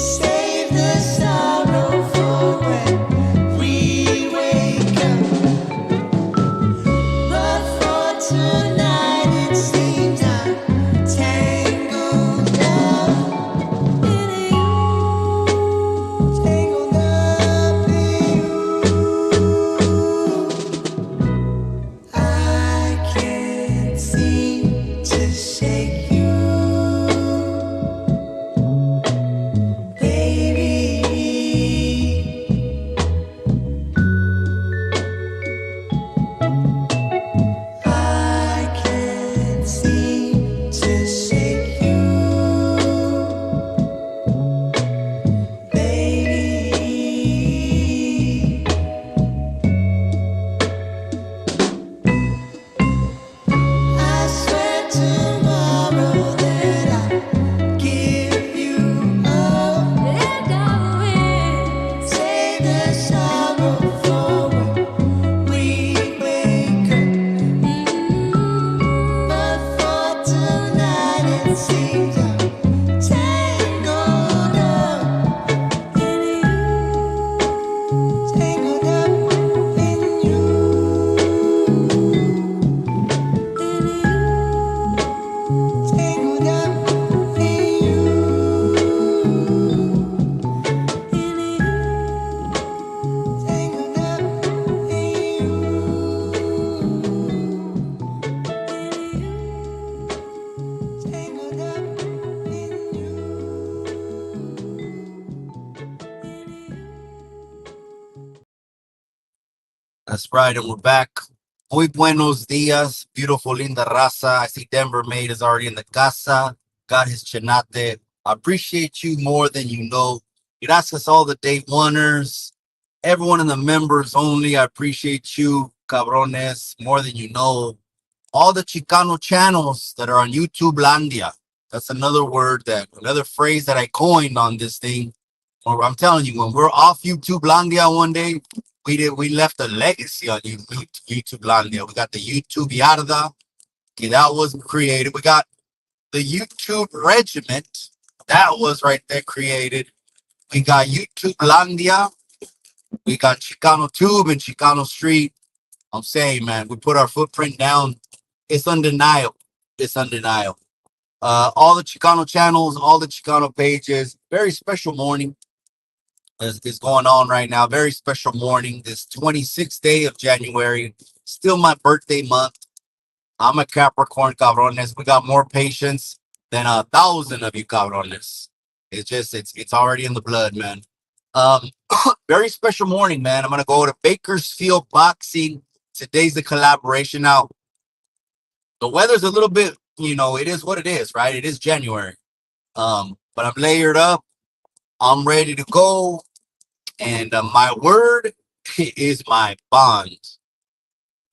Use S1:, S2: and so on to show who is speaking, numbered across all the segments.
S1: Save the sorrow for when we wake up. But for tonight, it seems I'm tangled up in you, tangled up in you. I can't seem to shake you, baby. I can't seem to shake you, baby. I swear tomorrow that I'll give you up, and I will save the sorrow for when we wake up. But for tonight, it seems I'm tangled up in you, tangled up in you, tangled up in you, tangled up
S2: That's right, and we're back. Muy buenos dias, beautiful linda raza. I see Denver Maid is already in the casa. Got his chenate. I appreciate you more than you know. Gracias all the day oneers, everyone in the members only. I appreciate you, cabrones, more than you know. All the Chicano channels that are on YouTube Landia. That's another phrase that I coined on this thing. Or I'm telling you, when we're off YouTube Landia one day, we left a legacy on YouTube Landia. We got the YouTube Yarda. Okay, that was created. We got the YouTube Regiment. That was right there created. We got YouTube Landia. We got Chicano Tube and Chicano Street. I'm saying, man, we put our footprint down. It's undeniable. It's undeniable. All the Chicano channels, all the Chicano pages. Very special morning is going on right now. Very special morning. This 26th day of January. Still my birthday month. I'm a Capricorn, cabrones. We got more patience than 1,000 of you, cabrones. It's already in the blood, man. Um, very special morning, man. I'm gonna go to Bakersfield Boxing. Today's the collaboration. Now, the weather's a little bit, it is what it is, right? It is January. But I'm layered up. I'm ready to go. And my word is my bond.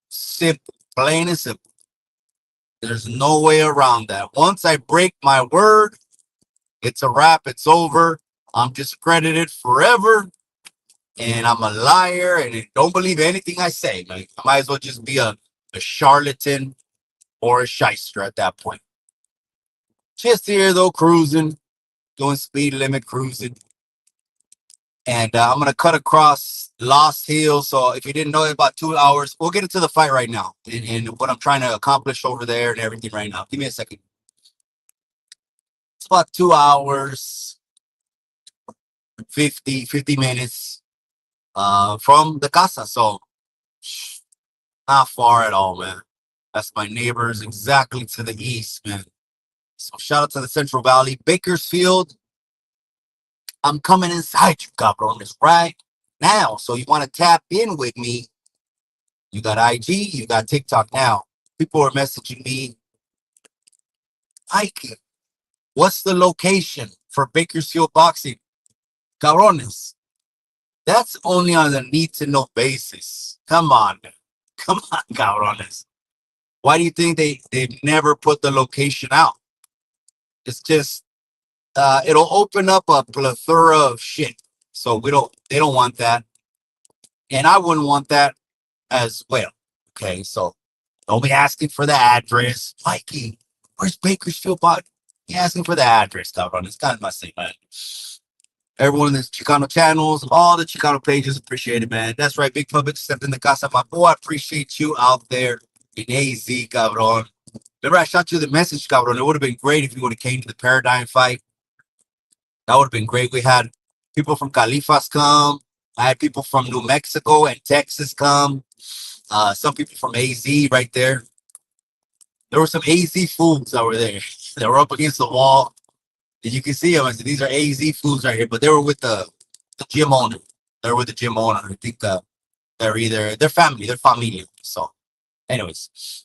S2: Simple, plain and simple. There's no way around that. Once I break my word, it's a wrap. It's over. I'm discredited forever. And I'm a liar. And don't believe anything I say. Man. I might as well just be a charlatan or a shyster at that point. Just here, though, cruising, doing speed limit cruising. And I'm going to cut across Lost Hills. So if you didn't know, about 2 hours. We'll get into the fight right now and what I'm trying to accomplish over there and everything right now. Give me a second. It's about 2 hours, 50 minutes from the casa. So not far at all, man. That's my neighbors exactly to the east, man. So shout out to the Central Valley. Bakersfield, I'm coming inside you, cabrones, right now. So you want to tap in with me? You got IG, you got TikTok now. People are messaging me. Ike, what's the location for Bakersfield Boxing? Cabrones, that's only on a need to know basis. Come on. Come on, cabrones. Why do you think they've never put the location out? It's just it'll open up a plethora of shit. So they don't want that. And I wouldn't want that as well. Okay, so don't be asking for the address. Mikey, where's Bakersfield? You asking for the address, cabron. It's kind of messy, man. Everyone in this Chicano channels, all the Chicano pages, appreciate it, man. That's right, Big Public stepped in the casa, my boy. I appreciate you out there in AZ, cabron. Remember, I shot you the message, cabron. It would have been great if you would have came to the Paradigm fight. That would have been great. We had people from Califas come. I had people from New Mexico and Texas come. Some people from AZ right there. There were some AZ fools that were there. They were up against the wall. And you can see them. I said, these are AZ fools right here. But they were with the gym owner. They were with the gym owner. I think they're family. They're familia. So, anyways,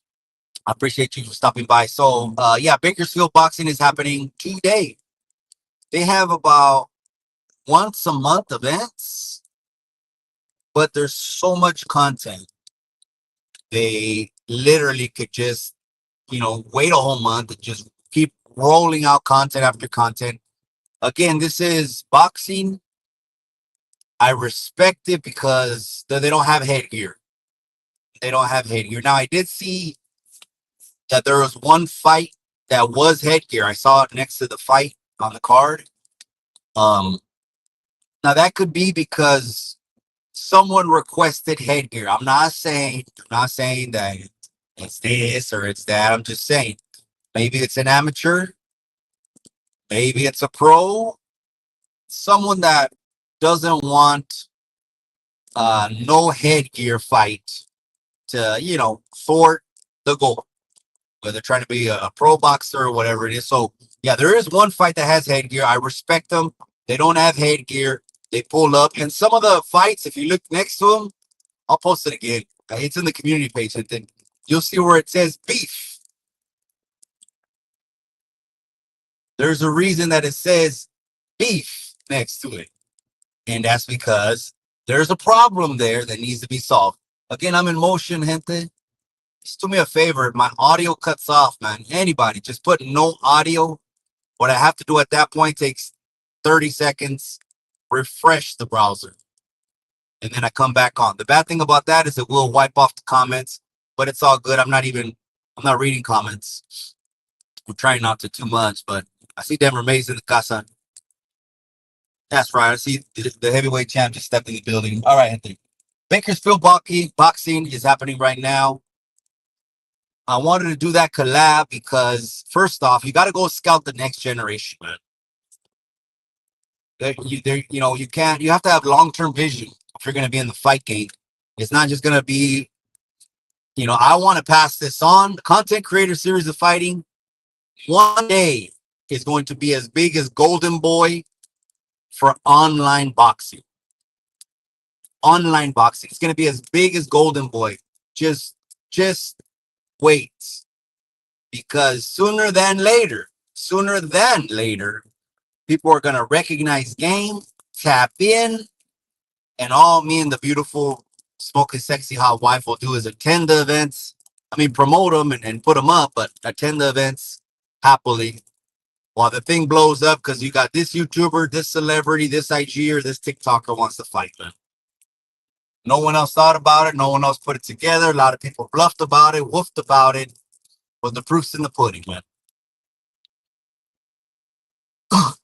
S2: I appreciate you for stopping by. So, yeah, Bakersfield boxing is happening today. They have about once a month events, but there's so much content. They literally could just, wait a whole month and just keep rolling out content after content. Again, this is boxing. I respect it because they don't have headgear. They don't have headgear. Now, I did see that there was one fight that was headgear. I saw it next to the fight on the card. Um, Now that could be because someone requested headgear. I'm not saying that it's this or it's that. I'm just saying maybe it's an amateur, maybe it's a pro, someone that doesn't want no headgear fight to, thwart the goal, whether they're trying to be a pro boxer or whatever it is. So yeah, there is one fight that has headgear. I respect them. They don't have headgear. They pull up, and some of the fights, if you look next to them, I'll post it again. It's in the community page, and then you'll see where it says beef. There's a reason that it says beef next to it, and that's because there's a problem there that needs to be solved. Again, I'm in motion, gente. Just do me a favor. My audio cuts off, man. Anybody, just put no audio. What I have to do at that point takes 30 seconds. Refresh the browser, and then I come back on. The bad thing about that is it will wipe off the comments, but it's all good. I'm not reading comments. I'm trying not to too much, but I see Denver Mays in the casa. That's right. I see the heavyweight champ just stepped in the building. All right, Anthony. Bakersfield boxing is happening right now. I wanted to do that collab because first off, you got to go scout the next generation, man. You have to have long-term vision if you're going to be in the fight game. It's not just going to be, I want to pass this on. The content creator series of fighting one day is going to be as big as Golden Boy for online boxing. Online boxing. It's going to be as big as Golden Boy. Just wait. Because sooner than later, people are going to recognize game, tap in, and all me and the beautiful, smoking, sexy, hot wife will do is attend the events. I mean, promote them and put them up, but attend the events happily while the thing blows up because you got this YouTuber, this celebrity, this IG, or this TikToker wants to fight them. No one else thought about it. No one else put it together. A lot of people bluffed about it, woofed about it, but the proof's in the pudding, man.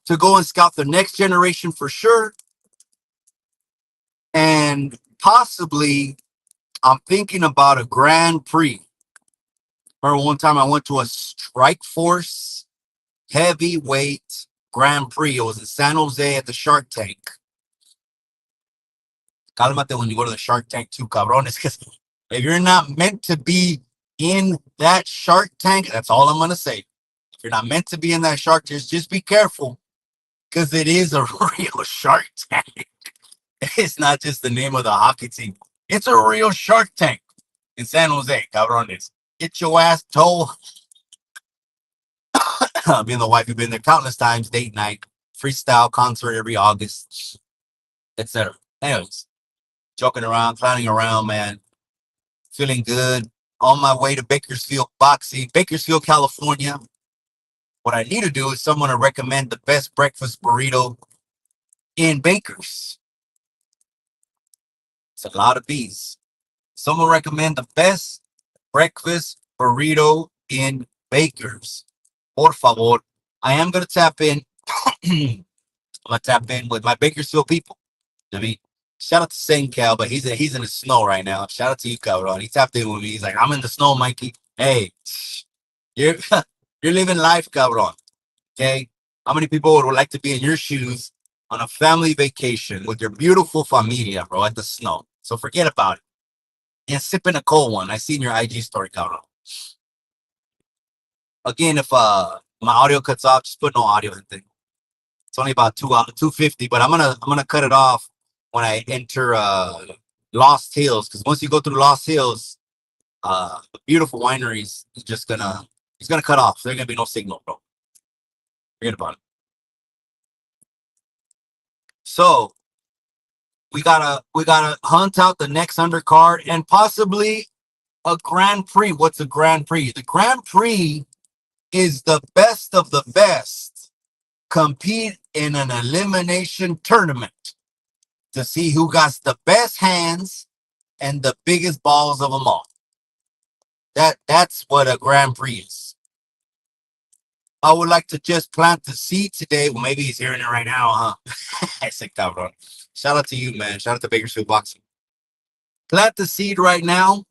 S2: To go and scout the next generation for sure. And possibly, I'm thinking about a Grand Prix. Remember one time I went to a Strike Force heavyweight Grand Prix. It was in San Jose at the Shark Tank. Cálmate when you go to the Shark Tank too, cabrones. Because if you're not meant to be in that Shark Tank, that's all I'm going to say. If you're not meant to be in that Shark Tank, just be careful. Because it is a real Shark Tank. It's not just the name of the hockey team. It's a real Shark Tank in San Jose, cabrones. Get your ass told. Me and the wife have been there countless times, date night, freestyle concert every August, etc. Anyways, joking around, clowning around, man. Feeling good. On my way to Bakersfield boxing, Bakersfield, California. What I need to do is someone to recommend the best breakfast burrito in Bakers. It's a lot of bees. Someone recommend the best breakfast burrito in Bakers. Por favor. I am going to tap in I'm gonna tap in with my Bakersfield people. I mean, shout out to Saint Cal, but he's in the snow right now. Shout out to you, Cabron. He tapped in with me. He's like, I'm in the snow, Mikey. Hey, you're you're living life, Cabron. Okay. How many people would like to be in your shoes on a family vacation with your beautiful familia, bro, at the snow? So forget about it. And sipping a cold one. I seen your IG story, Cabron. Again, if my audio cuts off, just put no audio in thing. It's only about 250, but I'm gonna cut it off when I enter Lost Hills, because once you go through Lost Hills, the beautiful wineries is just gonna it's gonna cut off. There's gonna be no signal, bro. Forget about it. So we gotta hunt out the next undercard and possibly a Grand Prix. What's a Grand Prix? The Grand Prix is the best of the best compete in an elimination tournament to see who got the best hands and the biggest balls of them all. That's what a Grand Prix is. I would like to just plant the seed today. Well, maybe he's hearing it right now, huh? I said, cabrón. Shout out to you, man. Shout out to Bakersfield Boxing. Plant the seed right now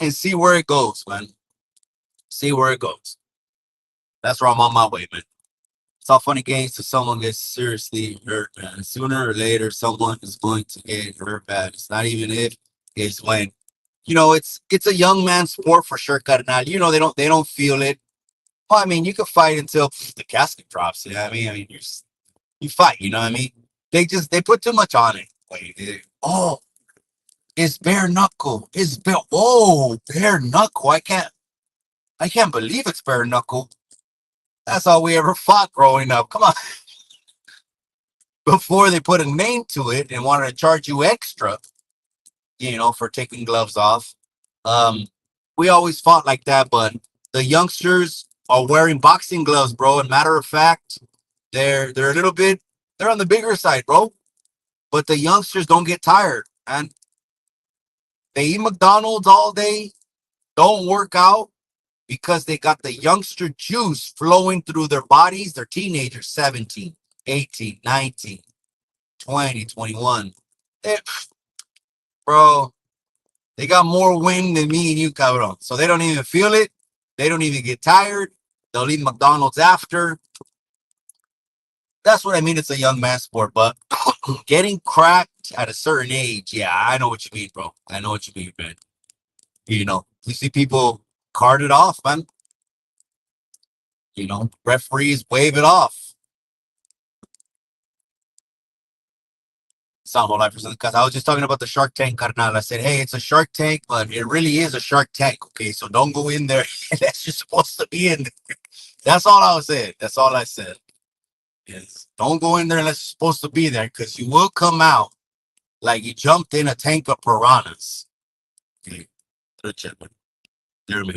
S2: and see where it goes, man. See where it goes. That's where I'm on my way, man. It's all funny games till someone gets seriously hurt, man. Sooner or later, someone is going to get hurt bad. It's not even if, it's when. It's a young man's sport for sure, Carnal. They don't feel it. Well, I mean, you could fight until the casket drops. You know what I mean? You fight. You know what I mean? They put too much on it. Oh, it's bare knuckle. Bare knuckle. I can't believe it's bare knuckle. That's all we ever fought growing up. Come on. Before they put a name to it and wanted to charge you extra, for taking gloves off. Um, we always fought like that, but the youngsters are wearing boxing gloves, bro. And matter of fact, they're a little bit they're on the bigger side, bro. But the youngsters don't get tired, and they eat McDonald's all day, don't work out because they got the youngster juice flowing through their bodies. They're teenagers, 17, 18, 19, 20, 21. They, bro, they got more wind than me and you, cabrón. So they don't even feel it. They don't even get tired. They'll eat McDonald's after. That's what I mean. It's a young man sport, but getting cracked at a certain age, yeah, I know what you mean, bro. I know what you mean, man. You see people card it off, man. Referees wave it off. Sound whole life because I was just talking about the Shark Tank, carnal. I said, hey, it's a Shark Tank, but it really is a Shark Tank. Okay, so don't go in there. That's just supposed to be in there. That's all I was saying. That's all I said. Yes. Don't go in there unless you're supposed to be there, because you will come out like you jumped in a tank of piranhas. Okay.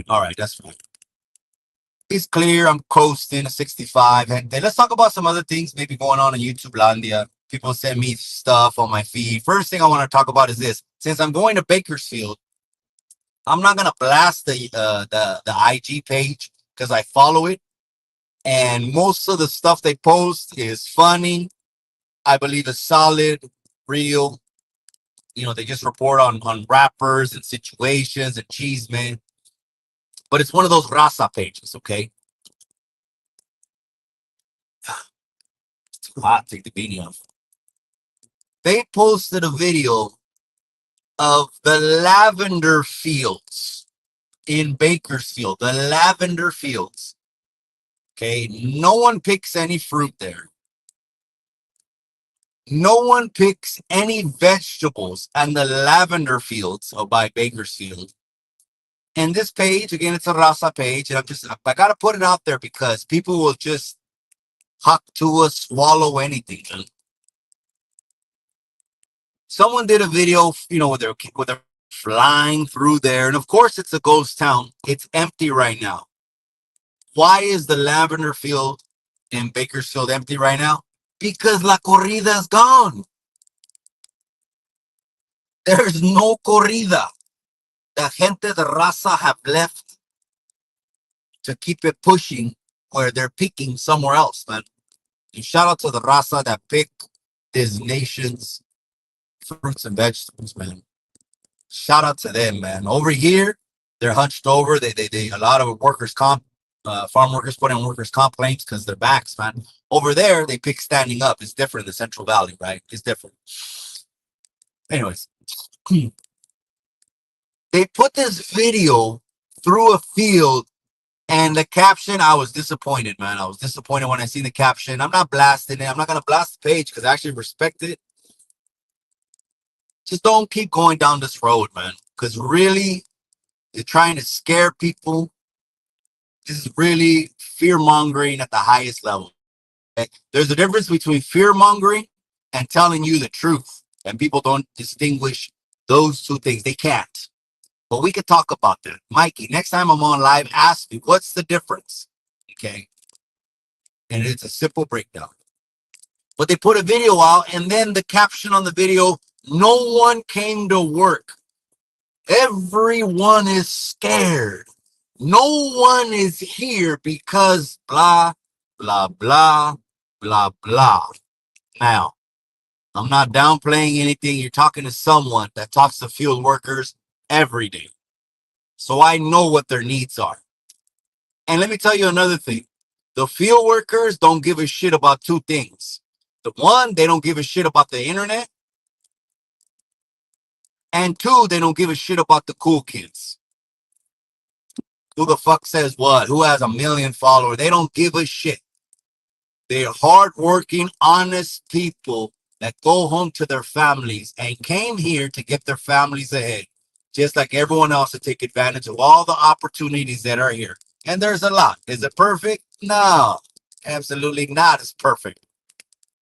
S2: All right, that's fine. It's clear. I'm coasting a 65. And then let's talk about some other things maybe going on in YouTube Landia. People send me stuff on my feed. First thing I want to talk about is this. Since I'm going to Bakersfield, I'm not gonna blast the IG page because I follow it, and most of the stuff they post is funny. I believe it's solid, real. They just report on rappers and situations and cheese man. But it's one of those raza pages, okay? It's too hot. Take the beanie off. They posted a video of the lavender fields in Bakersfield. The lavender fields. Okay, no one picks any fruit there. No one picks any vegetables on the lavender fields by Bakersfield. And this page, again, it's a raza page, and I gotta put it out there because people will just huck to us, swallow anything. Someone did a video, with their flying through there, and of course it's a ghost town. It's empty right now. Why is the lavender field in Bakersfield empty right now? Because la corrida's gone. There's no corrida. The gente de raza have left to keep it pushing, where they're picking somewhere else, man. And shout out to the raza that pick this nation's fruits and vegetables, man. Shout out to them, man. Over here, they're hunched over. They a lot of workers comp, farm workers put in workers comp claims because their backs, man. Over there, they pick standing up. It's different in the Central Valley, right? It's different. Anyways, they put this video through a field, and the caption, I was disappointed, man. I was disappointed when I see the caption. I'm not blasting it. I'm not gonna blast the page because I actually respect it. Just don't keep going down this road, man. Because really, you're trying to scare people. This is really fear mongering at the highest level. Okay? There's a difference between fear mongering and telling you the truth. And people don't distinguish those two things. They can't. But we could talk about that. Mikey, next time I'm on live, ask me what's the difference. Okay. And it's a simple breakdown. But they put a video out, and then the caption on the video, no one came to work. Everyone is scared. No one is here because blah, blah, blah, blah, blah. Now, I'm not downplaying anything. You're talking to someone that talks to field workers every day. So I know what their needs are. And let me tell you another thing. The field workers don't give a shit about two things. The one, they don't give a shit about the internet. And two, they don't give a shit about the cool kids. Who the fuck says what? Who has 1 million followers? They don't give a shit. They're hardworking, honest people that go home to their families and came here to get their families ahead, just like everyone else to take advantage of all the opportunities that are here. And there's a lot. Is it perfect? No, absolutely not. It's perfect.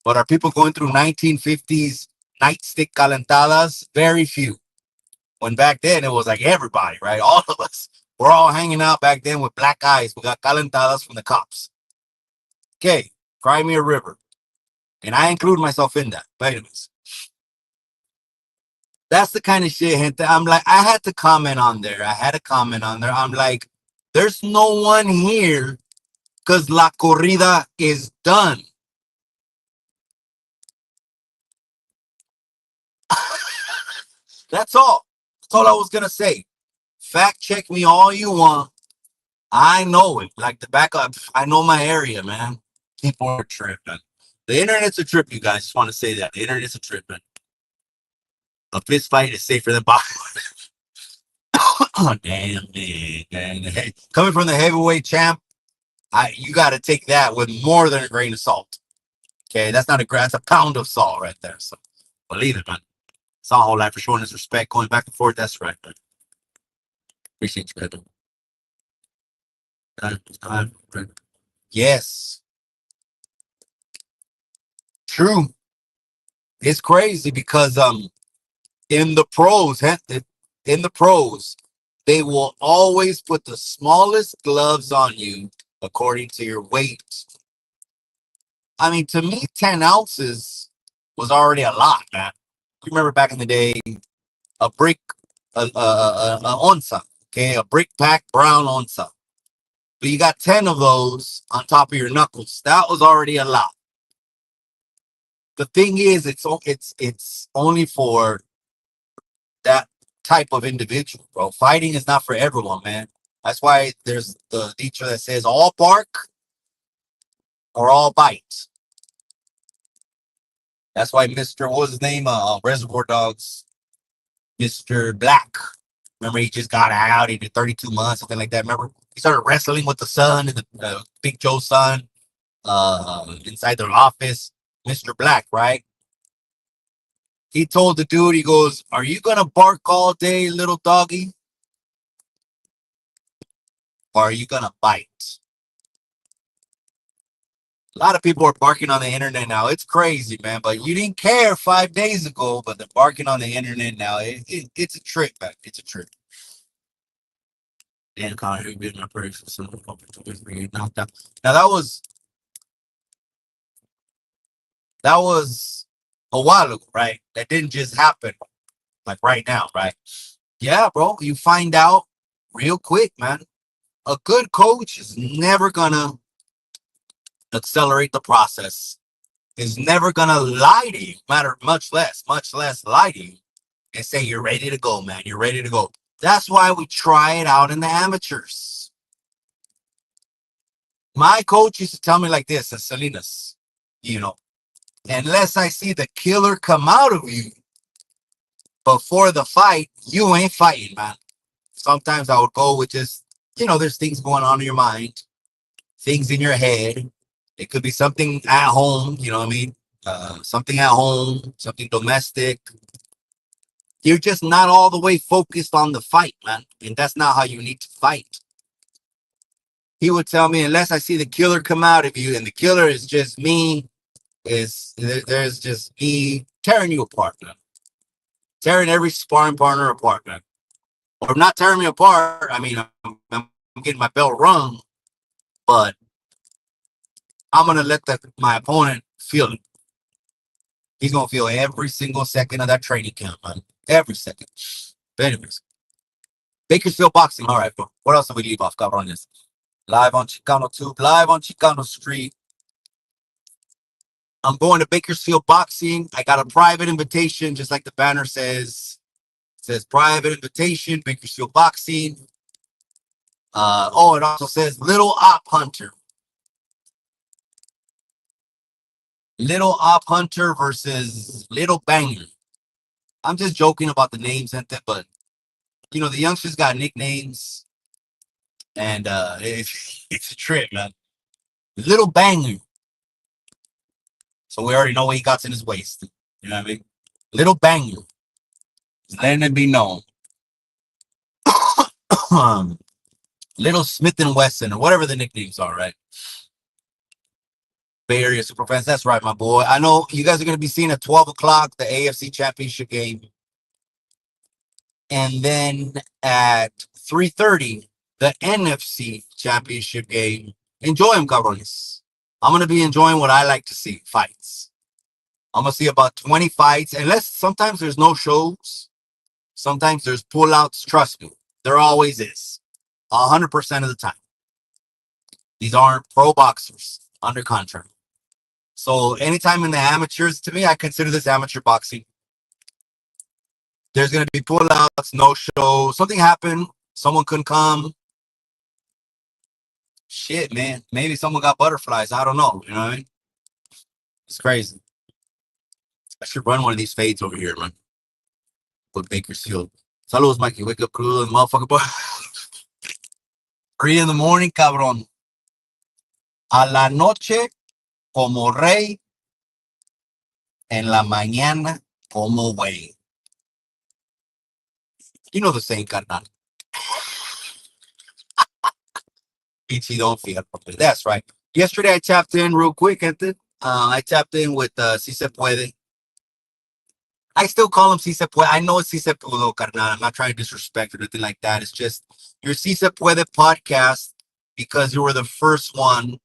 S2: But are people going through 1950s nightstick calentadas? Very few. When back then it was like everybody, right? All of us. We're all hanging out back then with black eyes. We got calentadas from the cops. Okay, cry me a river. And I include myself in that. But anyways, that's the kind of shit, gente. I'm like, I had to comment on there. I had to comment on there. I'm like, there's no one here because La Corrida is done. That's all. That's all I was going to say. Fact check me all you want. I know it. Like the back up, I know my area, man. People are tripping. The internet's a trip, you guys. Just want to say that. The internet's a trip, man. A fist fight is safer than boxing. Oh, damn, man. Coming from the heavyweight champ, you got to take that with more than a grain of salt. Okay, that's not a grain, that's a pound of salt right there. So believe it, man. It's all whole life for showing us respect, going back and forth. That's right, man. Appreciate you, brother. Yes, true. It's crazy because in the pros, in the pros, they will always put the smallest gloves on you according to your weight. I mean, to me, 10 ounces was already a lot, man. You remember back in the day, a brick, a onza, okay, a brick pack brown onza. But you got 10 of those on top of your knuckles. That was already a lot. The thing is, it's only for that type of individual, bro. Fighting is not for everyone, man. That's why there's the teacher that says all bark or all bite. That's why Mr. What was his name? Reservoir Dogs, Mr. Black. Remember, he just got out. He did 32 months, something like that. Remember, he started wrestling with the son and the Big Joe's son inside their office. Mr. Black, right? He told the dude, he goes, "Are you gonna bark all day, little doggy, or are you gonna bite?" A lot of people are barking on the internet now. It's crazy, man. But you didn't care 5 days ago, but they're barking on the internet now. It's a trip, man. It's a trip. Dan Connor, who been my person, so knocked out. Now that was a while ago, right? That didn't just happen like right now, right? Yeah, bro. You find out real quick, man. A good coach is never gonna accelerate the process, is never gonna lie to you, matter much less lie to you and say you're ready to go, man. You're ready to go. That's why we try it out in the amateurs. My coach used to tell me like this, Salinas, you know, unless I see the killer come out of you before the fight, you ain't fighting, man. Sometimes I would go with just, there's things going on in your mind, things in your head. It could be something at home, you know what I mean? Something at home, something domestic. You're just not all the way focused on the fight, man. And that's not how you need to fight. He would tell me, unless I see the killer come out of you, and the killer is just me, there's just me tearing you apart, man. Tearing every sparring partner apart, man. Or not tearing me apart. I mean, I'm getting my bell rung, but I'm gonna let my opponent feel it. He's gonna feel every single second of that training camp, man. Every second. But anyways, Bakersfield boxing. All right, bro. What else do we leave off? Cover on this. Live on Chicano Tube, live on Chicano Street. I'm going to Bakersfield boxing. I got a private invitation, just like the banner says. It says private invitation, Bakersfield boxing. It also says Little Op Hunter. Little Op Hunter versus Little Banger. I'm just joking about the names and that, but the youngsters got nicknames, and it's a trip, man. Little Banger. So we already know what he got in his waist. You know what I mean? Little Banger. Letting it be known. Little Smith and Wesson, or whatever the nicknames are, right? Bay Area Superfans. That's right, my boy. I know you guys are going to be seeing at 12 o'clock the AFC Championship game. And then at 3:30, the NFC Championship game. Enjoy them, cabrones. I'm going to be enjoying what I like to see, fights. I'm going to see about 20 fights. Unless sometimes there's no shows. Sometimes there's pullouts. Trust me. There always is. 100% of the time. These aren't pro boxers under contract. So anytime in the amateurs, to me, I consider this amateur boxing. There's going to be pullouts, no show. Something happened. Someone couldn't come. Shit, man. Maybe someone got butterflies. I don't know. You know what I mean? It's crazy. I should run one of these fades over here, man. With Bakersfield. Saludos, Mikey. Wake up crew, motherfucker, boy. 3 in the morning, cabrón. A la noche, como rey. En la mañana, como güey. You know the saying, carnal. Pichi don't feel. That's right. Yesterday, I tapped in real quick, Anthony. I tapped in with Si Se Puede. I still call him Si Se Puede. I know it's Si Se Puede, carnal. I'm not trying to disrespect or anything like that. It's just your Si Se Puede podcast because you were the first one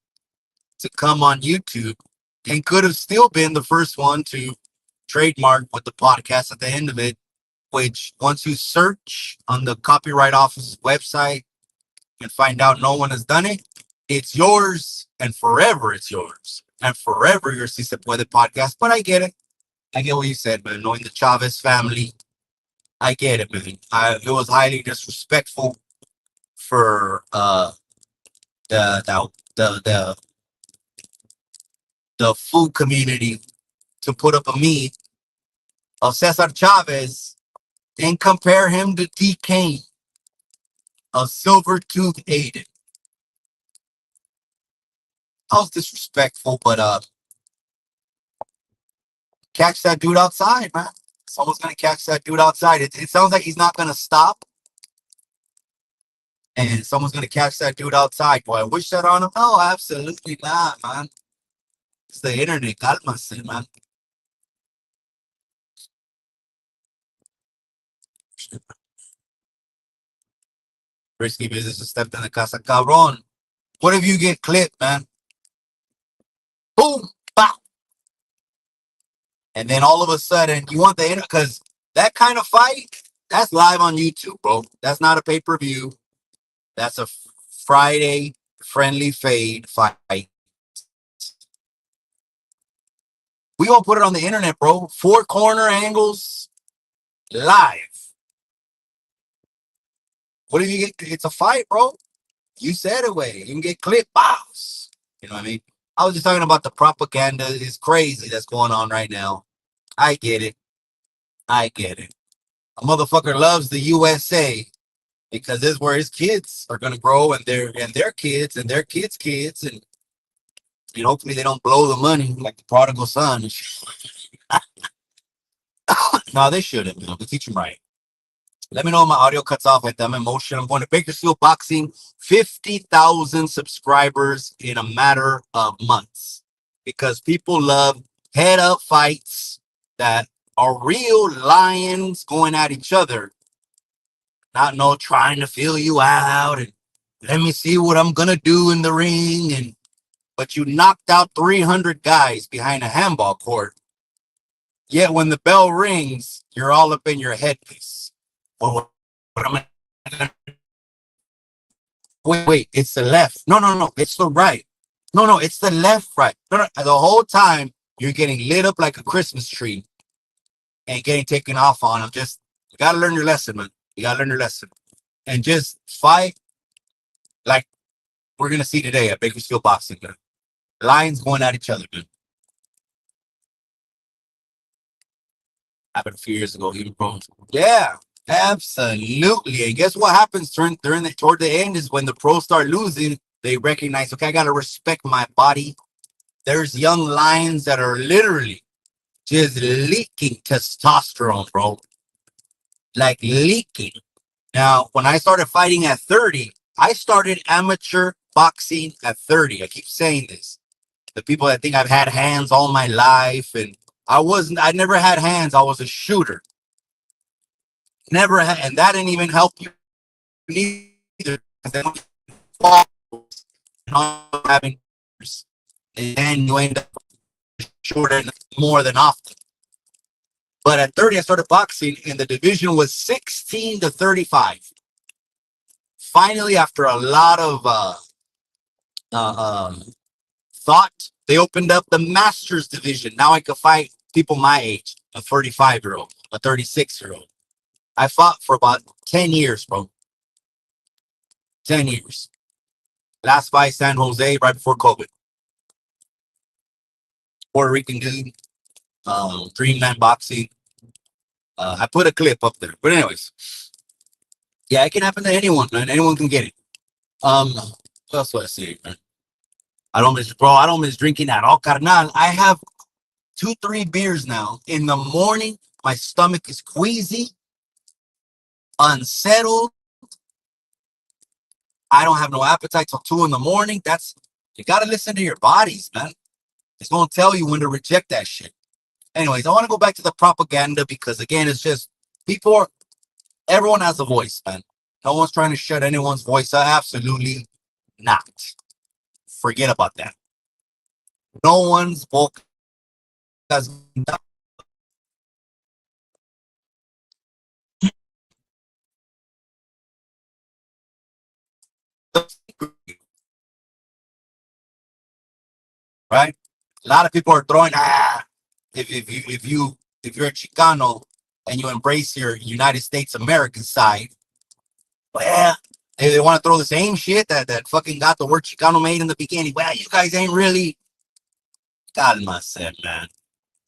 S2: to come on YouTube and could have still been the first one to trademark with the podcast at the end of it, which once you search on the Copyright Office's website and find out no one has done it, it's yours and forever it's yours. And forever your Si Se Puede podcast. But I get it. I get what you said, man. Knowing the Chavez family, I get it, man. It was highly disrespectful for the the the the food community to put up a meme of Cesar Chavez and compare him to D. Kane of Silver Tooth Aiden. That was disrespectful, but catch that dude outside, man. Someone's gonna catch that dude outside. It sounds like he's not gonna stop, and someone's gonna catch that dude outside. Boy, I wish that on him. No, absolutely not, man. It's the internet. Cálmase, man. Risky business is stepped in the casa, cabrón. What if you get clipped, man? Boom, bop. And then all of a sudden, you want the internet, because that kind of fight, that's live on YouTube, bro. That's not a pay-per-view. That's a Friday friendly fade fight. We gonna put it on the internet, bro. Four corner angles live. What if you get? It's a fight, bro. You said it way. You can get clip bows. You know what I mean? I was just talking about the propaganda is crazy that's going on right now. I get it. I get it. A motherfucker loves the USA because this is where his kids are gonna grow and their kids and their kids' kids and hopefully they don't blow the money like the prodigal son. No, they shouldn't. We teach them right. Let me know if my audio cuts off at them emotion. I'm going to Bakersfield Boxing, 50,000 subscribers in a matter of months because people love head up fights that are real lions going at each other, not no trying to feel you out and let me see what I'm going to do in the ring. But you knocked out 300 guys behind a handball court. Yet when the bell rings, you're all up in your headpiece. Well, what am I going to wait, it's the left. No, no, no, it's the right. No, no, it's the left, right. No, no, the whole time you're getting lit up like a Christmas tree and getting taken off on. You gotta learn your lesson, man. You gotta learn your lesson. And just fight like we're gonna see today at Bakersfield Boxing, man. Lions going at each other, man. Happened a few years ago, even bro. Yeah, absolutely. And guess what happens toward the end is when the pros start losing, they recognize, okay, I gotta respect my body. There's young lions that are literally just leaking testosterone, bro. Like leaking. Now, when I started fighting at 30, I started amateur boxing at 30. I keep saying this. The people that think I've had hands all my life, and I never had hands. I was a shooter. Never had, and that didn't even help you neither. Having, and then you end up shorter more than often. But at 30, I started boxing, and the division was 16 to 35. Finally, after a lot of thought, they opened up the Masters division. Now I could fight people my age, a 35-year-old, a 36-year-old. I fought for about 10 years, bro. 10 years. Last fight, San Jose, right before COVID. Puerto Rican dude, Dream Man Boxing. I put a clip up there. But anyways, yeah, it can happen to anyone, man. Anyone can get it. What else do I say, man? I don't miss drinking at all, carnal. I have 2, 3 beers now. In the morning, my stomach is queasy, unsettled. I don't have no appetite till 2 in the morning. You gotta listen to your bodies, man. It's gonna tell you when to reject that shit. Anyways, I want to go back to the propaganda because again, it's just everyone has a voice, man. No one's trying to shut anyone's voice up. Absolutely not. Forget about that. No one's voice has right. A lot of people are throwing if you're a Chicano and you embrace your United States American side, well, yeah, they want to throw the same shit that fucking got the word Chicano made in the beginning. Well, you guys ain't really. Calma, said man.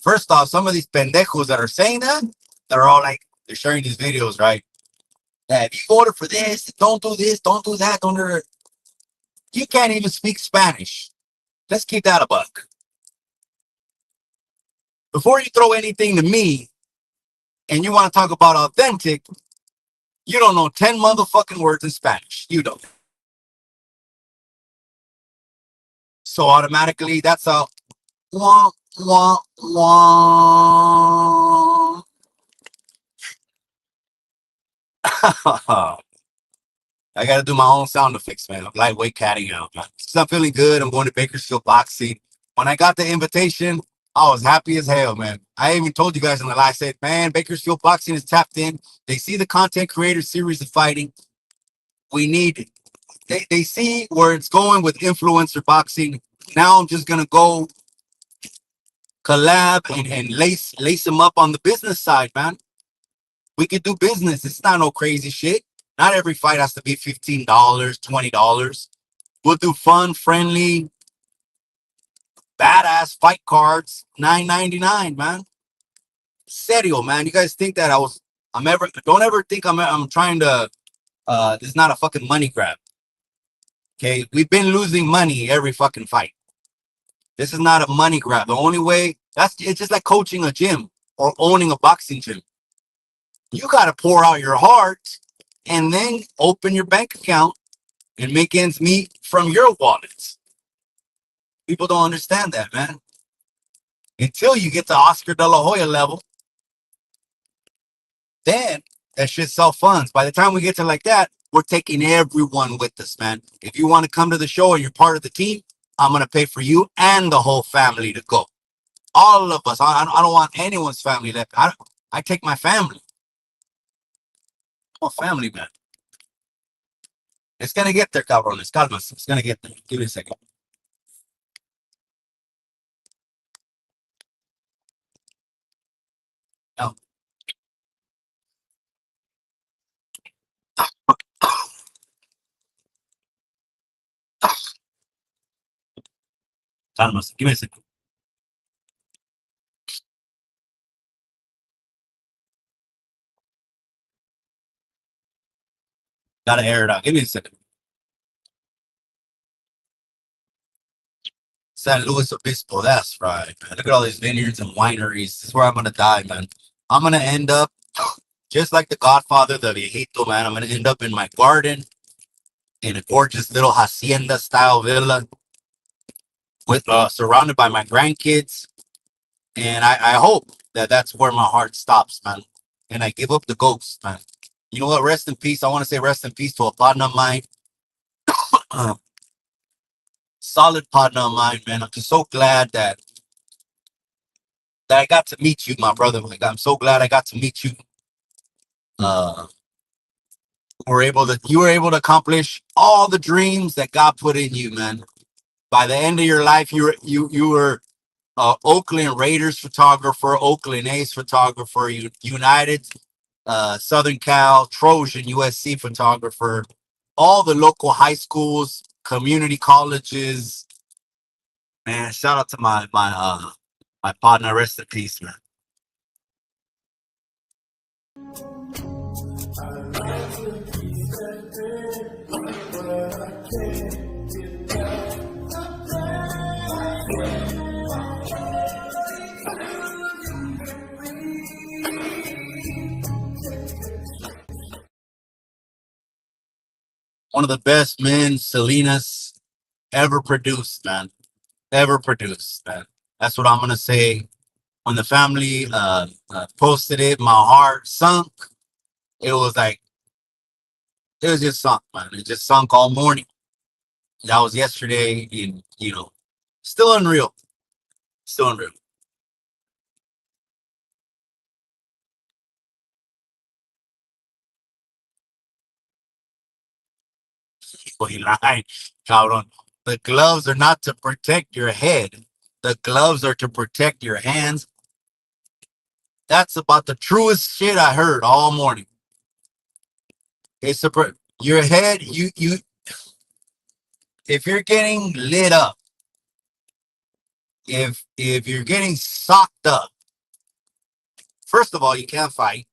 S2: First off, some of these pendejos that are saying that, they're all like, they're sharing these videos, right? That if you voted for this, don't do this, don't do that, don't do that. You can't even speak Spanish. Let's keep that a buck. Before you throw anything to me and you want to talk about authentic, you don't know 10 motherfucking words in Spanish. You don't. So automatically, that's a wah, wah, wah. I got to do my own sound effects, man. I'm lightweight catting out, man. So I'm feeling good. I'm going to Bakersfield Boxing. When I got the invitation, I was happy as hell, man. I even told you guys in the live, I said, man, Bakersfield Boxing is tapped in. They see the content creator series of fighting. We need it. They see where it's going with influencer boxing. Now I'm just going to go collab and lace them up on the business side, man. We could do business. It's not no crazy shit. Not every fight has to be $15, $20. We'll do fun, friendly, badass fight cards, $9.99, man. Serio, man. You guys think that I'm ever, don't ever think I'm trying to, this is not a fucking money grab. Okay. We've been losing money every fucking fight. This is not a money grab. The only way, it's just like coaching a gym or owning a boxing gym. You got to pour out your heart and then open your bank account and make ends meet from your wallets. People don't understand that, man. Until you get to Oscar De La Hoya level, then that shit self funds. By the time we get to like that, we're taking everyone with us, man. If you want to come to the show and you're part of the team, I'm gonna pay for you and the whole family to go. All of us. I don't want anyone's family left. I take my family. Oh, family, man. It's gonna get there, cabrones. Calmas. It's gonna get there. Give me a second. No, calmas. Give me a second. Gotta air it out. Give me a second. San Luis Obispo. That's right, man. Look at all these vineyards and wineries. This is where I'm gonna die, man. I'm gonna end up just like the Godfather, the viejito, man. I'm gonna end up in my garden in a gorgeous little hacienda style villa with surrounded by my grandkids. And I hope that that's where my heart stops, man. And I give up the ghost, man. You know what? Rest in peace. I want to say rest in peace to a partner of mine, solid partner of mine, man. I'm just so glad that I got to meet you, my brother. Like, I'm so glad I got to meet you. Uh, you were able to accomplish all the dreams that God put in you, man. By the end of your life, you were Oakland Raiders photographer, Oakland A's photographer, United Southern Cal Trojan USC photographer, all the local high schools, community colleges. Man, shout out to my partner. Rest in peace, man. One of the best men Salinas ever produced, man. Ever produced, man. That's what I'm gonna say. When the family posted it, my heart sunk. It was like it was just sunk, man. It just sunk all morning. That was yesterday, and still unreal. Still unreal. Fucking line, cabrón. The gloves are not to protect your head. The gloves are to protect your hands. That's about the truest shit I heard all morning. It's your head. You if you're getting lit up, if you're getting socked up, first of all, you can't fight,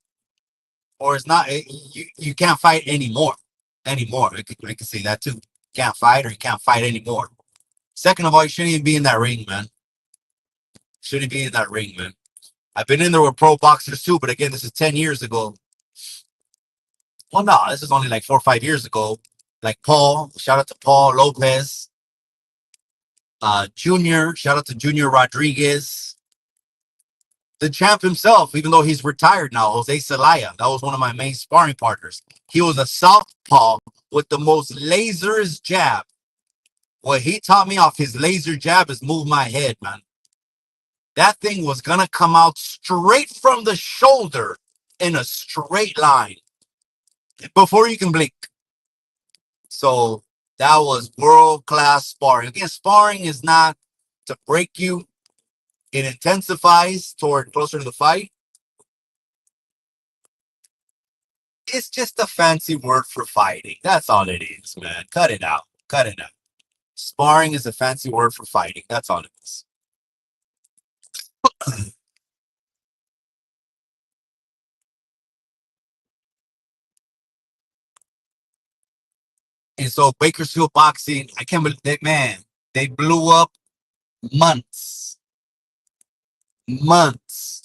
S2: or it's not you can't fight anymore. Anymore, I could say that too. Can't fight, or you can't fight anymore. Second of all, you shouldn't even be in that ring, man. Shouldn't be in that ring, man. I've been in there with pro boxers too, but again, this is 10 years ago. Well, no, this is only like 4 or 5 years ago. Like Paul, shout out to Paul Lopez, Junior, shout out to Junior Rodriguez, the champ himself, even though he's retired now, Jose Celaya. That was one of my main sparring partners. He was a southpaw with the most laserist jab. What he taught me off his laser jab is move my head, man. That thing was gonna come out straight from the shoulder in a straight line before you can blink. So that was world class sparring. Again, sparring is not to break you. it intensifies toward closer to the fight. It's just a fancy word for fighting. That's all it is, man. Cut it out. Cut it out. Sparring is a fancy word for fighting. That's all it is. And so Bakersfield boxing, I can't believe that, man. They blew up months, months,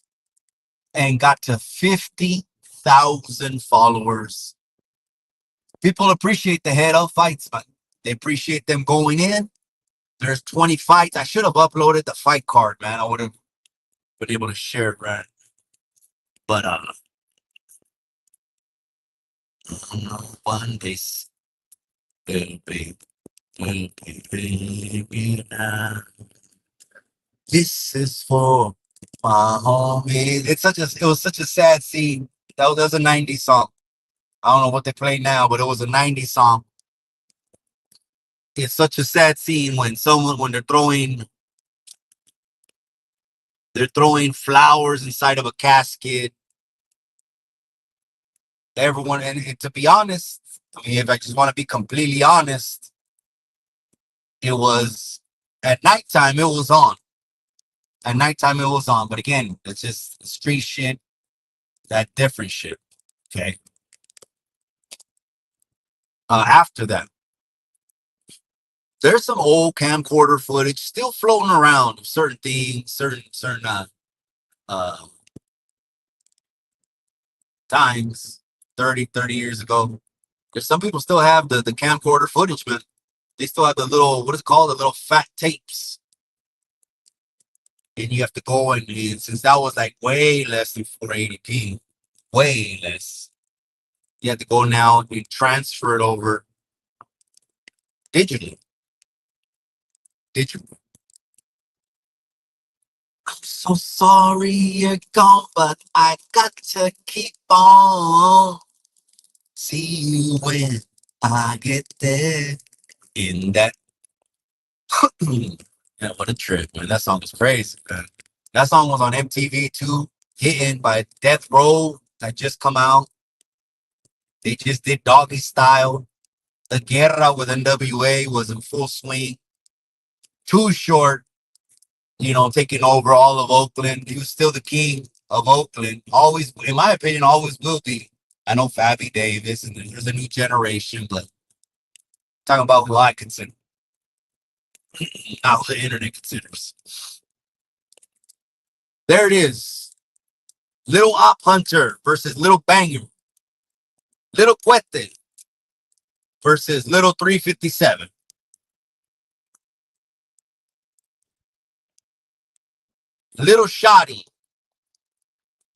S2: and got to 50,000 followers. People appreciate the head of fights, man. They appreciate them going in. There's 20 fights. I should have uploaded the fight card, man. I would have been able to share it, right? But one day, baby, baby, this is for my homie. It was such a sad scene. That was a 90s song. I don't know what they play now, but it was a 90s song. It's such a sad scene when they're throwing flowers inside of a casket. Everyone, and to be honest, I mean, if I just want to be completely honest, it was at nighttime. It was on. At nighttime, it was on. But again, it's just street shit, that different shit. Okay. After that, there's some old camcorder footage still floating around of certain things, certain uh, times, 30 years ago. There's some people still have the camcorder footage, but they still have the little, what is it called, the little fat tapes. And you have to go and since that was like way less than 480p, way less, you have to go now and transfer it over digitally. Digital. I'm so sorry you're gone, but I got to keep on. See you when I get there. In that. Yeah, what a trip, man. That song was crazy, man. That song was on MTV too, hitting by Death Row that just come out. They just did Doggy Style. The Guerra with NWA was in full swing. Too Short, taking over all of Oakland. He was still the king of Oakland. Always, in my opinion, always will be. I know Fabby Davis, and there's a new generation, but talking about who I consider, not who the internet considers. There it is. Little Op Hunter versus Little Banger. Little Cuete versus Little 357. Little Shotty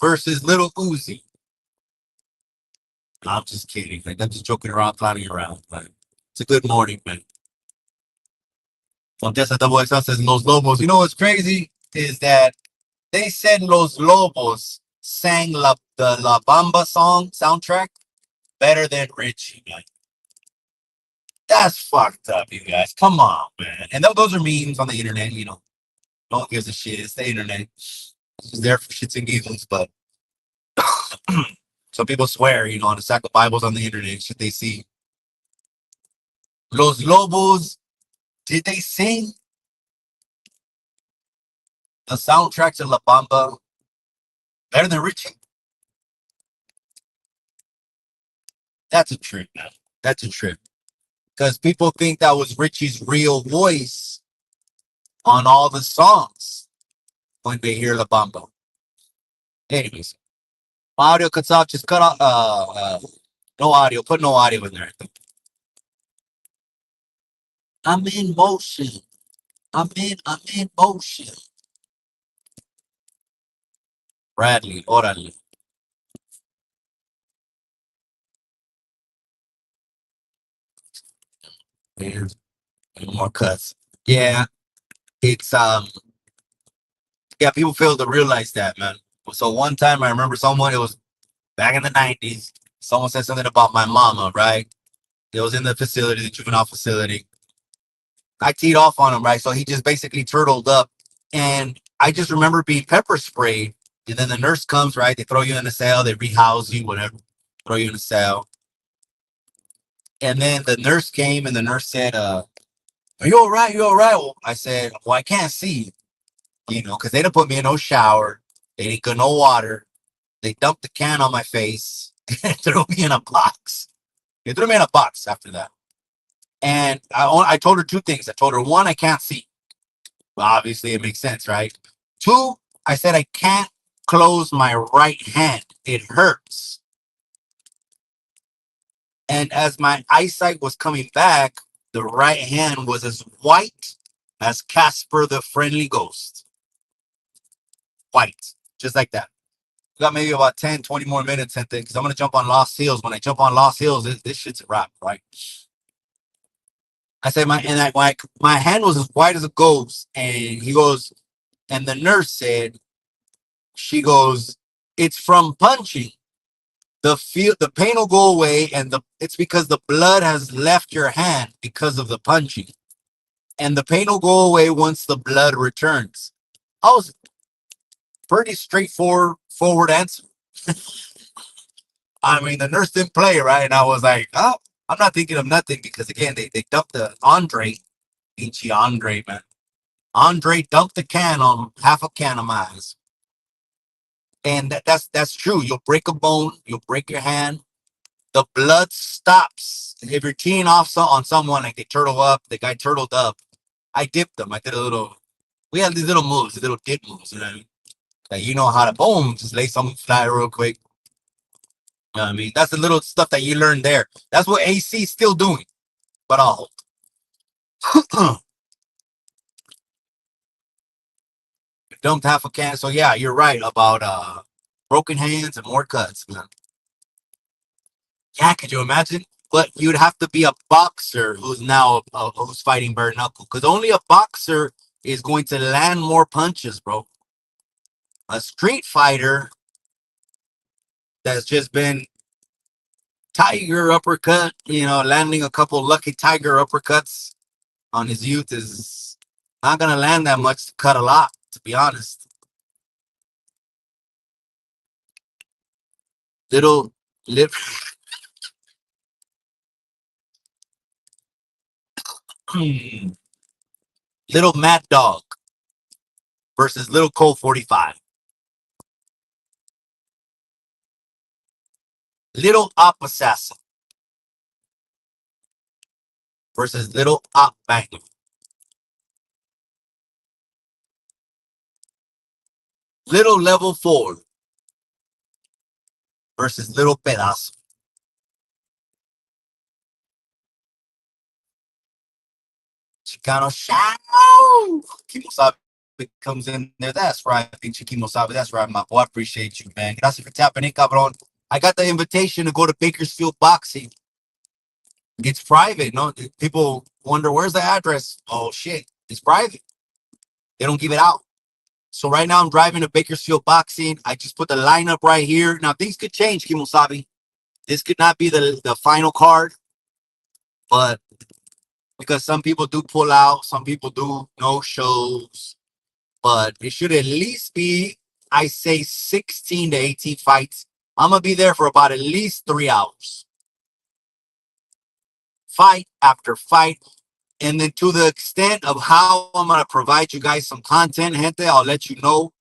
S2: versus Little Uzi. I'm just kidding. Like, I'm just joking around, clowning around. But it's a good morning, man. Contesta Double XL says Los Lobos. You know what's crazy is that they said Los Lobos sang the La Bamba song soundtrack better than Richie. Like, that's fucked up, you guys. Come on, man. And those are memes on the internet. No one gives a shit. It's the internet. It's just there for shits and giggles. But some people swear, on a sack of Bibles on the internet, shit they see. Los Lobos, did they sing the soundtrack to La Bamba better than Richie? That's a trip, man. That's a trip. Because people think that was Richie's real voice on all the songs when they hear La Bamba. Anyways, my audio cuts off. Just cut off. No audio. Put no audio in there. I'm in motion. I'm in motion. Bradley, orale. There's more cuts. Yeah, it's yeah, people fail to realize that, man. So one time I remember it was back in the 90s, someone said something about my mama, right? It was in the facility, the juvenile facility. I teed off on him, right? So he just basically turtled up. And I just remember being pepper sprayed, and then the nurse comes, right? They throw you in a cell, they rehouse you, whatever, throw you in a cell. And then the nurse came, and the nurse said, "Are you all right? You all right?" Well, I said, "Well, I can't see, because they didn't put me in no shower, they didn't get no water, they dumped the can on my face, and threw me in a box. They threw me in a box after that." And I told her two things. I told her, one, I can't see. Well, obviously, it makes sense, right? Two, I said I can't close my right hand. It hurts. And as my eyesight was coming back, the right hand was as white as Casper the Friendly Ghost. White. Just like that. Got maybe about 10, 20 more minutes, and because I'm going to jump on Lost Hills. When I jump on Lost Hills, this shit's a wrap, right? I said, my hand was as white as a ghost. And he goes, and the nurse said, she goes, "It's from punching. The pain will go away, and it's because the blood has left your hand because of the punching, and the pain will go away once the blood returns." I was pretty straightforward forward answer. I mean, the nurse didn't play, right? And I was like, "Oh, I'm not thinking of nothing," because again, they dumped the Andre, Ichi Andre, man. Andre dumped the can on half a can of my eyes. And that's true. You'll break a bone, you'll break your hand, the blood stops. If you're teeing off on someone, like they turtle up, the guy turtled up, I dipped them. I did a little. We had these little moves, these little dip moves. You know what I mean? Like you know how to boom, just lay something flat real quick. You know what I mean? That's the little stuff that you learn there. That's what AC is still doing. But I'll dumped half a can. So yeah, you're right about broken hands and more cuts, man. Yeah, could you imagine? But you'd have to be a boxer who's now who's fighting bare knuckle, because only a boxer is going to land more punches, bro. A street fighter that's just been tiger uppercut, landing a couple lucky tiger uppercuts on his youth is not gonna land that much to cut a lot, to be honest. Little lip, little Mad Dog versus little Colt 45. Little Op Assassin versus little Op Banger. Little Level 4 versus Little Pedazo. Chicano Shadow. Kimosabe comes in there. That's right. I think Kimosabe. That's right, my boy. I appreciate you, man. Gracias for tapping in, cabron. I got the invitation to go to Bakersfield Boxing. It's private. No, people wonder where's the address. Oh shit, it's private. They don't give it out. So right now I'm driving to Bakersfield Boxing. I just put the lineup right here. Now things could change, Kimosabe. This could not be the final card, but because some people do pull out, some people do no shows, but it should at least be, I say, 16 to 18 fights. I'm gonna be there for about at least 3 hours, fight after fight. And then to the extent of how I'm gonna provide you guys some content, gente, I'll let you know.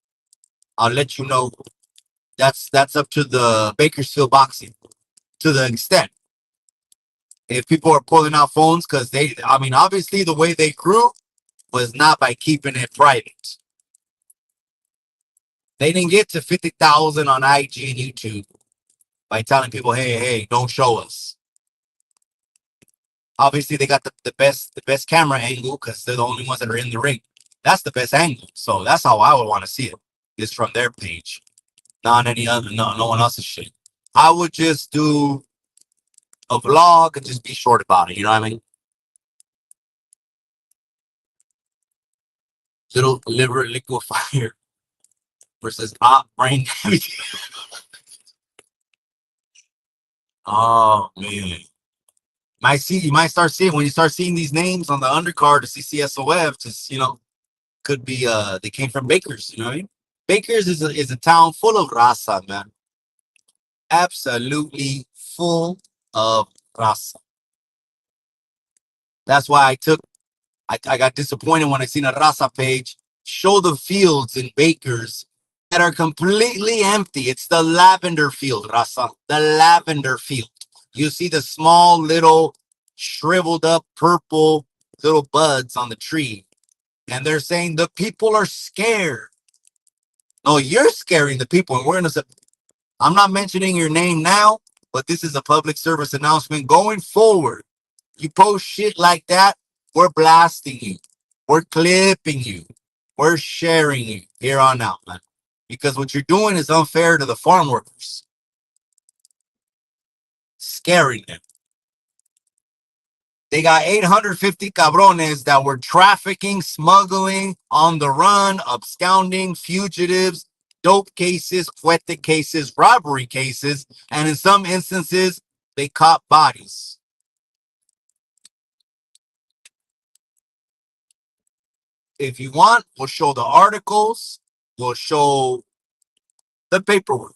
S2: I'll let you know. That's up to the Bakersfield Boxing to the extent. If people are pulling out phones, because I mean, obviously the way they grew was not by keeping it private. They didn't get to 50,000 on IG and YouTube by telling people, hey, don't show us. Obviously, they got the best camera angle because they're the only ones that are in the ring. That's the best angle. So that's how I would want to see it. Is from their page, not any other, no one else's shit. I would just do a vlog and just be short about it. You know what I mean? Little liver liquefier versus op brain damage. Oh man. You might start seeing when you start seeing these names on the undercard of CCSOF, just could be they came from Bakers, you know what I mean? Bakers is a town full of raza, man. Absolutely full of raza. That's why I got disappointed when I seen a raza page show the fields in Bakers that are completely empty. It's the lavender field, raza. The lavender field. You see the small little shriveled up purple little buds on the tree. And they're saying the people are scared. No, you're scaring the people. And we're going to, I'm not mentioning your name now, but this is a public service announcement going forward. You post shit like that, we're blasting you. We're clipping you. We're sharing you here on out, man. Because what you're doing is unfair to the farm workers. Scaring them. They got 850 cabrones that were trafficking, smuggling, on the run, absconding, fugitives, dope cases, fuerte cases, robbery cases, and in some instances, they caught bodies. If you want, we'll show the articles, we'll show the paperwork.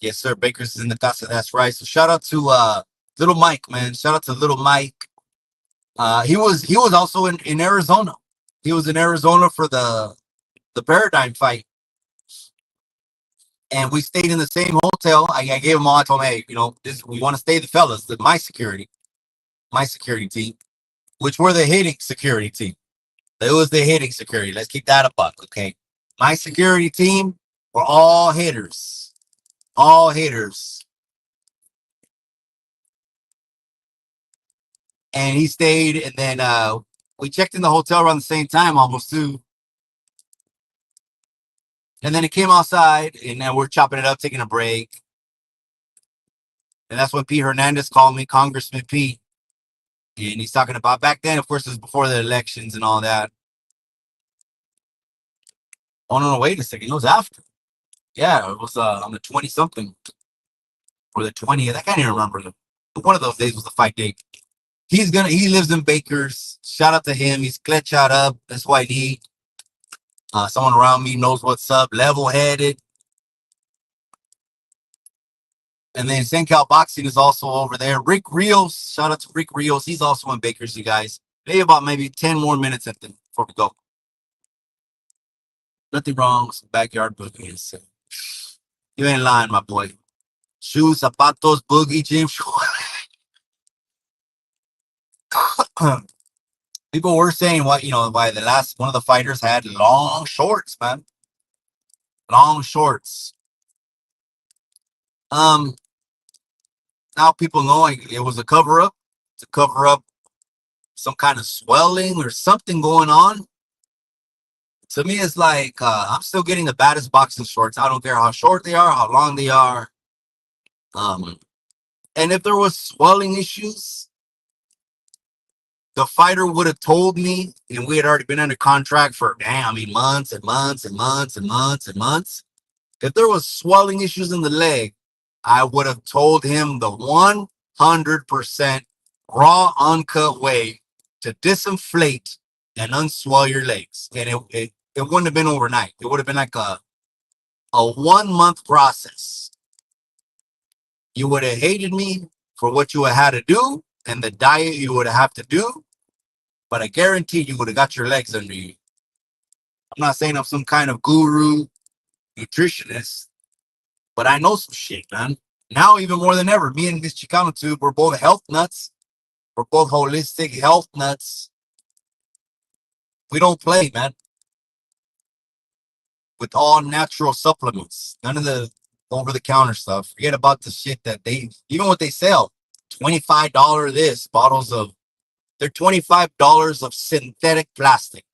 S2: Yes, sir. Baker's is in the casa. That's right. So shout out to Little Mike, man. Shout out to Little Mike. He was also in Arizona. He was in Arizona for the Paradigm fight. And we stayed in the same hotel. I gave him all. I told him, hey, this we want to stay the fellas, my security team, which were the hitting security team. It was the hitting security. Let's keep that a buck, okay? My security team were all hitters, all hitters. And he stayed, and then we checked in the hotel around the same time, almost too. And then it came outside, and then we're chopping it up, taking a break. And that's when Pete Hernandez called me, Congressman Pete. And he's talking about back then, of course, it was before the elections and all that. Oh, no, wait a second. It was after. Yeah, it was on the 20 something or the 20th. I can't even remember. One of those days was the fight day. He lives in Bakers. Shout out to him. He's clutch out up. That's why I need someone around me knows what's up, level headed. And then St. Cal Boxing is also over there. Rick Rios, shout out to Rick Rios. He's also in Bakers, you guys. Maybe 10 more minutes at the before we go. Nothing wrong with some backyard boogies. You ain't lying, my boy. Shoes, zapatos, boogie, gym. People were saying why the last one of the fighters had long shorts, man. Long shorts. Now people knowing it was a cover up to cover up some kind of swelling or something going on. To me, it's like I'm still getting the baddest boxing shorts. I don't care how short they are, how long they are. And if there was swelling issues, the fighter would have told me, and we had already been under contract for months and months and months and months and months. If there was swelling issues in the leg, I would have told him the 100% raw, uncut way to disinflate and unswell your legs. And it wouldn't have been overnight. It would have been like a 1 month process. You would have hated me for what you had to do and the diet you would have to do, but I guarantee you would have got your legs under you. I'm not saying I'm some kind of guru nutritionist, but I know some shit, man. Now, even more than ever, me and this Chicano tube, we're both health nuts. We're both holistic health nuts. We don't play, man. With all natural supplements, none of the over-the-counter stuff. Forget about the shit that even what they sell, $25 this bottles of, they're $25 of synthetic plastic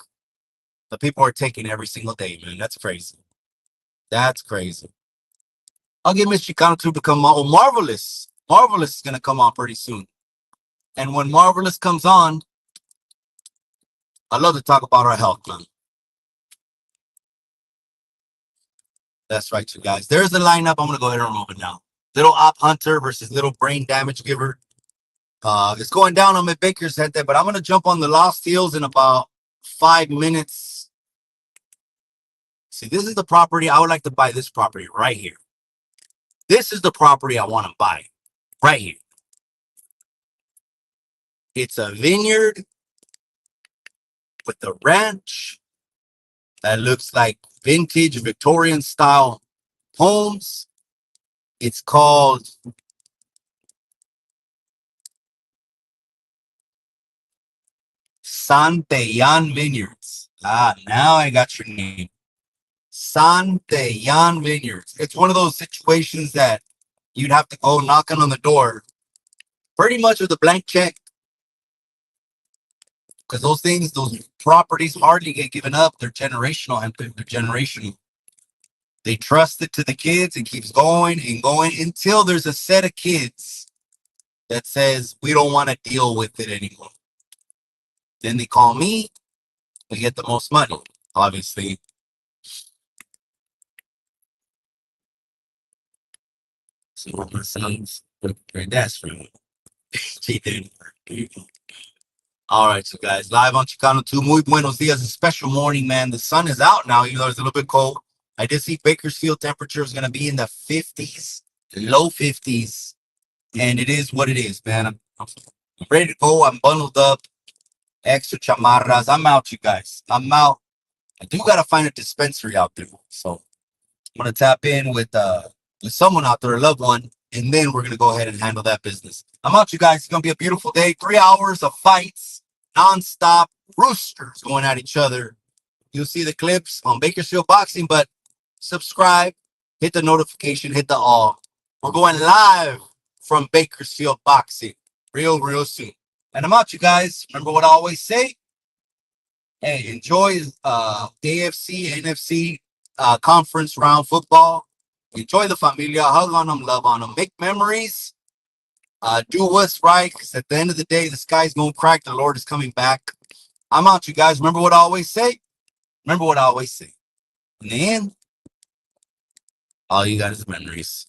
S2: that people are taking every single day, man. That's crazy. That's crazy. I'll get Miss Chicano to come on. Oh, Marvelous. Marvelous is going to come on pretty soon. And when Marvelous comes on, I love to talk about our health, man. That's right, you guys. There's the lineup. I'm going to go ahead and remove it now. Little op hunter versus little brain damage giver. It's going down on my Bakersfield, but I'm gonna jump on the Lost Hills in about 5 minutes. See, this is the property I would like to buy. This property right here. This is the property I want to buy right here. It's a vineyard with a ranch that looks like vintage Victorian style homes. It's called Santeyan Vineyards. Ah, now I got your name. Santeyan Vineyards. It's one of those situations that you'd have to go knocking on the door pretty much with a blank check. Because those things, those properties hardly get given up. They're generational and they're generational. They trust it to the kids. It keeps going and going until there's a set of kids that says, we don't want to deal with it anymore. Then they call me. They get the most money, obviously. So what my sons, that's for me. All right, so guys, live on Chicano 2. Muy buenos dias. A special morning, man. The sun is out now, even though it's a little bit cold. I did see Bakersfield temperature is going to be in the 50s, low 50s. And it is what it is, man. I'm ready to go. I'm bundled up. Extra chamarras. I'm out, you guys. I'm out. I do got to find a dispensary out there. So I'm going to tap in with someone out there, a loved one. And then we're going to go ahead and handle that business. I'm out, you guys. It's going to be a beautiful day. 3 hours of fights, nonstop, roosters going at each other. You'll see the clips on Bakersfield Boxing, but subscribe, hit the notification, hit the all. We're going live from Bakersfield Boxing real soon. And I'm out, you guys. Remember what I always say? Hey, enjoy AFC, NFC conference round football. Enjoy the familia, hug on them, love on them, make memories, do what's right, because at the end of the day, the sky's gonna crack, the Lord is coming back. I'm out, you guys. Remember what I always say? Remember what I always say. In the end, all you got is memories.